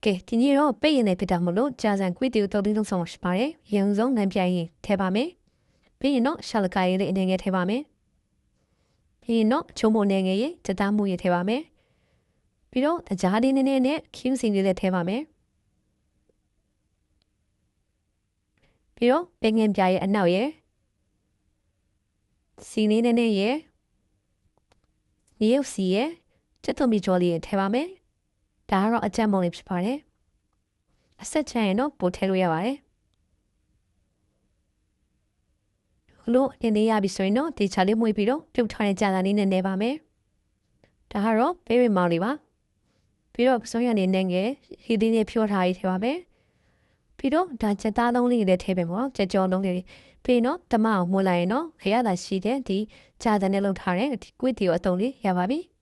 ကဲဒီနေ့တော့ပိတ်ရင်လည်းဖြစ်တာမလို့ကြာစံကွေးတီကိုတုံးလုံးဆောင်ရှိပါတယ်။ရုံဆုံးနိုင်ပြိုင်ရင်ထဲပါမယ်။ပြီးရင်တော့ရှာလကာရေးလေးအနေငယ်ထဲပါမယ်။ပြီးရင်တော့ချုံမုံနေငယ်ရေးတသားမှုရေးထဲပါမယ်။ပြီးတော့အကြားလေးနည်းနည်းနဲ့ခင်းစင်လေးလည်းထဲပါမယ်။ပြီးတော့ပင်ငင်ပြရဲ့အနောက်ရဲ့စီလေးနည်းနည်းရဲ့ရေရုပ်စီရဲ့ချက်သွန်ပြီးကြောလေးထဲပါမယ်။ဒါကတော့အကြက်မုံလေးဖြစ်ပါတယ်။အဆက်ချရင်တော့ပို့ထဲလို့ရပါတယ်။လို့နည်းနည်းရပြီဆိုရင်တော့ဒီချာလေးမွေးပြီးတော့ပြုတ်ထားတဲ့ကြာတာလေးနဲ့နေပါမယ်။ဒါကတော့ဘေးရီမောင်လေးပါ။ပြီးတော့စုံရနေနေငယ်ဟီဒီလေးဖြောထားရေးထဲပါမယ်။ပြီးတော့ဒါချက်သားလုံးလေးလည်းထဲပဲပေါ့။ချက်ကြောလုံးလေးပြီးတော့တမအောင်မှုလိုက်ရင်တော့ခရတာရှိတဲ့ဒီကြာတဲ့နဲ့လောက်ထားတဲ့ဒီကွေးတီကိုအတုံးလေးရပါပြီ။